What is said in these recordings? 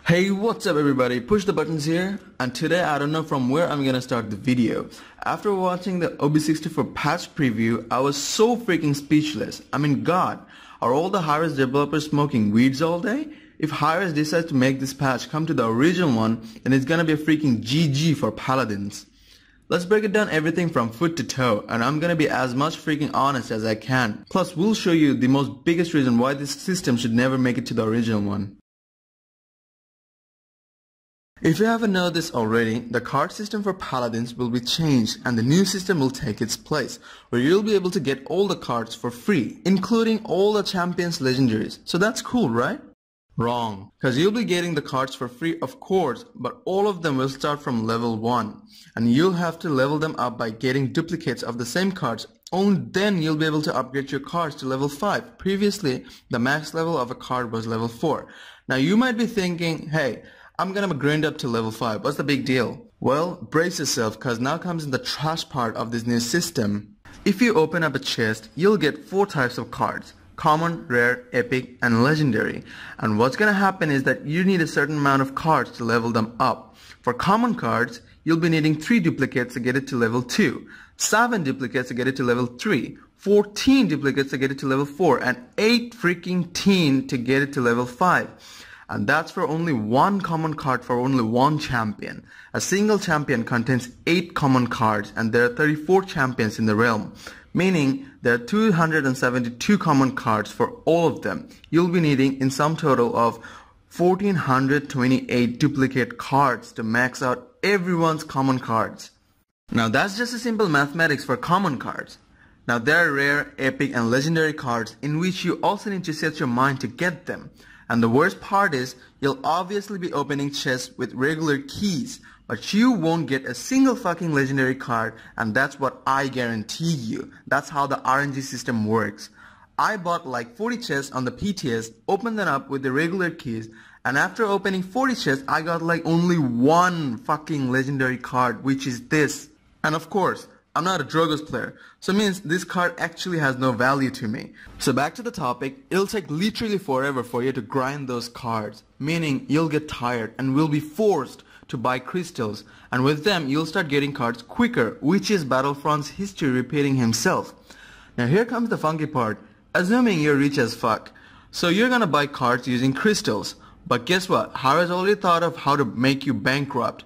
Hey, what's up everybody, PushdaButtons here, and today I don't know from where I'm gonna start the video. After watching the OB64 patch preview, I was so freaking speechless. I mean, God, are all the Hi-Res developers smoking weeds all day? If Hi-Res decides to make this patch come to the original one, then it's gonna be a freaking GG for Paladins. Let's break it down everything from foot to toe, and I'm gonna be as much freaking honest as I can. Plus, we'll show you the most biggest reason why this system should never make it to the original one. If you haven't known this already, the card system for Paladins will be changed and the new system will take its place, where you'll be able to get all the cards for free, including all the champions legendaries. So that's cool, right? Wrong, because you'll be getting the cards for free of course, but all of them will start from level 1, and you'll have to level them up by getting duplicates of the same cards. Only then you'll be able to upgrade your cards to level 5. Previously, the max level of a card was level 4. Now you might be thinking, hey, I'm gonna grind up to level 5, what's the big deal? Well, brace yourself, cause now comes in the trash part of this new system. If you open up a chest, you'll get 4 types of cards: common, rare, epic, and legendary. And what's gonna happen is that you need a certain amount of cards to level them up. For common cards, you'll be needing 3 duplicates to get it to level 2, 7 duplicates to get it to level 3, 14 duplicates to get it to level 4, and 8 freaking teen to get it to level 5. And that's for only one common card for only one champion. A single champion contains 8 common cards, and there are 34 champions in the realm, meaning there are 272 common cards for all of them. You'll be needing in sum total of 1428 duplicate cards to max out everyone's common cards. Now that's just a simple mathematics for common cards. Now there are rare, epic, and legendary cards in which you also need to set your mind to get them. And the worst part is, you'll obviously be opening chests with regular keys, but you won't get a single fucking legendary card, and that's what I guarantee you. That's how the RNG system works. I bought like 40 chests on the PTS, opened them up with the regular keys, and after opening 40 chests, I got like only one fucking legendary card, which is this. And of course, I'm not a Drogos player, so it means this card actually has no value to me. So back to the topic, it'll take literally forever for you to grind those cards, meaning you'll get tired and will be forced to buy crystals, and with them you'll start getting cards quicker, which is Battlefront's history repeating himself. Now here comes the funky part, assuming you're rich as fuck. So you're gonna buy cards using crystals, but guess what, Hi-Res already thought of how to make you bankrupt.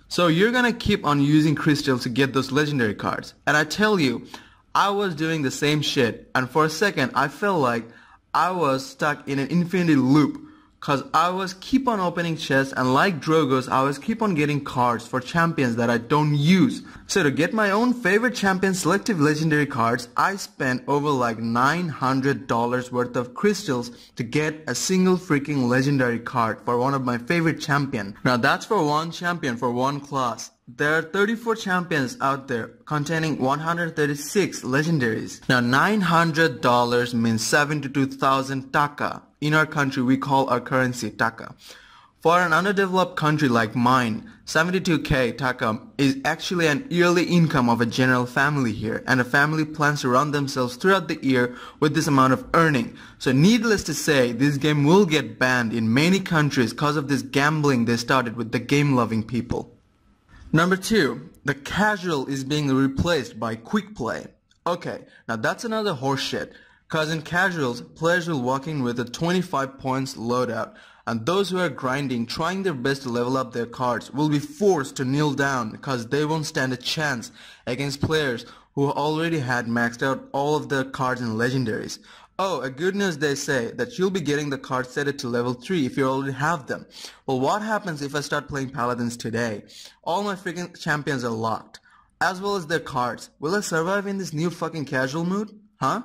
So you're gonna keep on using crystals to get those legendary cards. And I tell you, I was doing the same shit, and for a second I felt like I was stuck in an infinity loop, cause I was keep on opening chests, and like Drogos I was keep on getting cards for champions that I don't use. So to get my own favorite champion selective legendary cards, I spent over like $900 worth of crystals to get a single freaking legendary card for one of my favorite champion. Now that's for one champion for one class. There are 34 champions out there containing 136 legendaries. Now $900 means 72,000 taka. In our country we call our currency taka. For an underdeveloped country like mine, 72k taka is actually an yearly income of a general family here, and a family plans to run themselves throughout the year with this amount of earning. So needless to say, this game will get banned in many countries because of this gambling they started with the game-loving people. Number 2, the casual is being replaced by quick play. Okay, now that's another horseshit, cause in casuals, players will walk in with a 25 points loadout, and those who are grinding, trying their best to level up their cards, will be forced to kneel down because they won't stand a chance against players who already had maxed out all of their cards and legendaries. Oh, a good news they say, that you'll be getting the cards set to level 3 if you already have them. Well, what happens if I start playing Paladins today? All my freaking champions are locked, as well as their cards. Will I survive in this new fucking casual mood? Huh?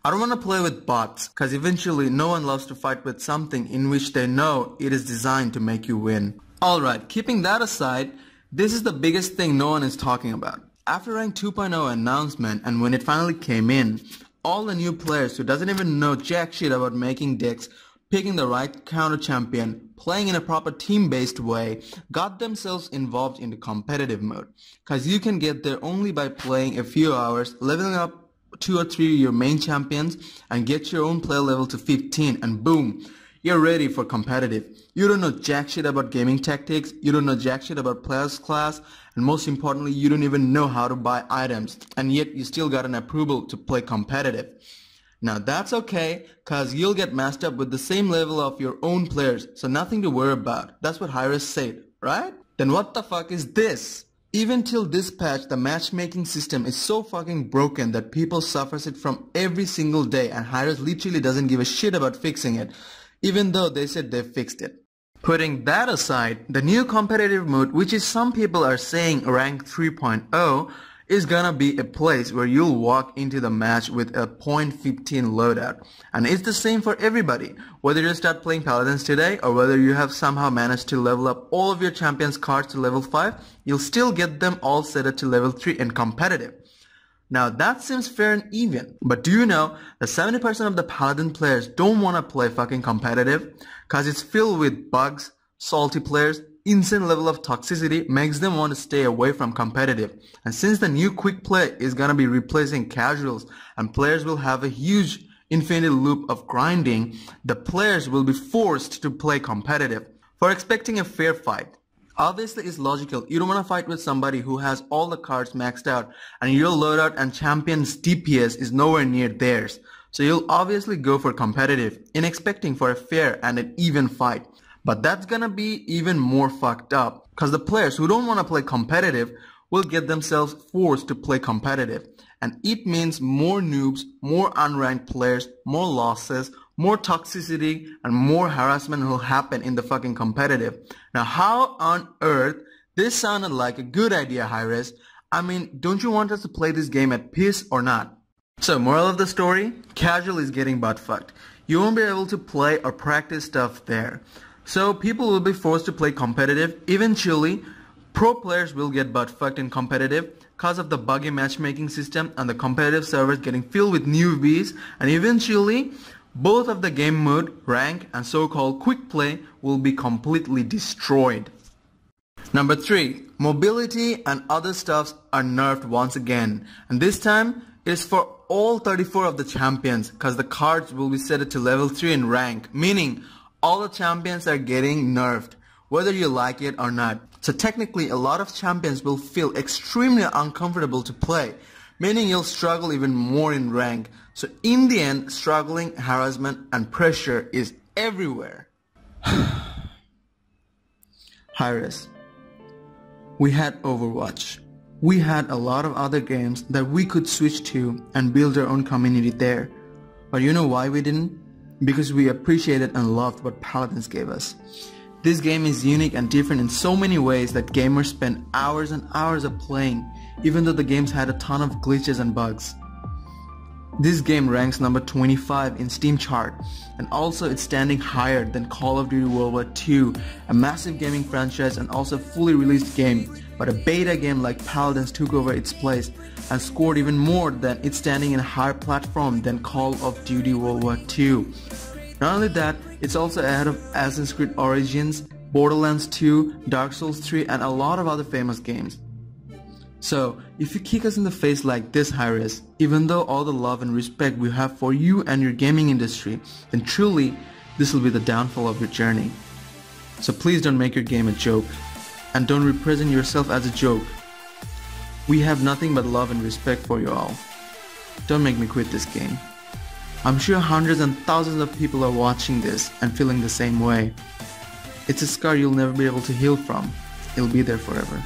I don't want to play with bots, cause eventually no one loves to fight with something in which they know it is designed to make you win. Alright, keeping that aside, this is the biggest thing no one is talking about. After Rank 2.0 announcement, and when it finally came in, all the new players who doesn't even know jack shit about making decks, picking the right counter champion, playing in a proper team-based way, got themselves involved in the competitive mode. Cause you can get there only by playing a few hours, leveling up 2 or 3 your main champions, and get your own player level to 15, and boom, you're ready for competitive. You don't know jack shit about gaming tactics, you don't know jack shit about players class, and most importantly, you don't even know how to buy items, and yet you still got an approval to play competitive. Now that's okay, cause you'll get matched up with the same level of your own players, so nothing to worry about. That's what Hi-Rez said, right? Then what the fuck is this? Even till this patch, the matchmaking system is so fucking broken that people suffers it from every single day, and Hi-Rez literally doesn't give a shit about fixing it, even though they said they fixed it. Putting that aside, the new competitive mode, which is some people are saying rank 3.0, is gonna be a place where you'll walk into the match with a .15 loadout. And it's the same for everybody. Whether you start playing Paladins today or whether you have somehow managed to level up all of your champions cards to level 5, you'll still get them all set up to level 3 in competitive. Now that seems fair and even, but do you know that 70% of the Paladin players don't wanna play fucking competitive? Cause it's filled with bugs, salty players, insane level of toxicity makes them want to stay away from competitive. And since the new quick play is gonna be replacing casuals and players will have a huge infinite loop of grinding, the players will be forced to play competitive for expecting a fair fight. Obviously it's logical, you don't want to fight with somebody who has all the cards maxed out and your loadout and champion's DPS is nowhere near theirs. So you'll obviously go for competitive in expecting for a fair and an even fight. But that's gonna be even more fucked up, cause the players who don't wanna play competitive will get themselves forced to play competitive. And it means more noobs, more unranked players, more losses, more toxicity, and more harassment will happen in the fucking competitive. Now how on earth this sounded like a good idea, Hi-Rez? I mean, don't you want us to play this game at peace or not? So moral of the story, casual is getting butt fucked. You won't be able to play or practice stuff there. So people will be forced to play competitive. Eventually, pro players will get butt fucked in competitive because of the buggy matchmaking system and the competitive servers getting filled with newbies, and eventually both of the game mode, rank and so-called quick play will be completely destroyed. Number 3. Mobility and other stuffs are nerfed once again, and this time it is for all 34 of the champions because the cards will be set to level 3 in rank, meaning all the champions are getting nerfed, whether you like it or not. So technically a lot of champions will feel extremely uncomfortable to play, meaning you'll struggle even more in rank. So in the end, struggling, harassment and pressure is everywhere. Hi-Rez, we had Overwatch. We had a lot of other games that we could switch to and build our own community there. But you know why we didn't? Because we appreciated and loved what Paladins gave us. This game is unique and different in so many ways that gamers spend hours and hours of playing, even though the games had a ton of glitches and bugs. This game ranks number 25 in Steam chart, and also it's standing higher than Call of Duty World War II, a massive gaming franchise and also fully released game, but a beta game like Paladins took over its place and scored even more than it standing in a higher platform than Call of Duty World War II. Not only that, it's also ahead of Assassin's Creed Origins, Borderlands 2, Dark Souls 3 and a lot of other famous games. So, if you kick us in the face like this, Hi-Rez, even though all the love and respect we have for you and your gaming industry, then truly, this will be the downfall of your journey. So please don't make your game a joke, and don't represent yourself as a joke. We have nothing but love and respect for you all. Don't make me quit this game. I'm sure hundreds and thousands of people are watching this and feeling the same way. It's a scar you'll never be able to heal from. It'll be there forever.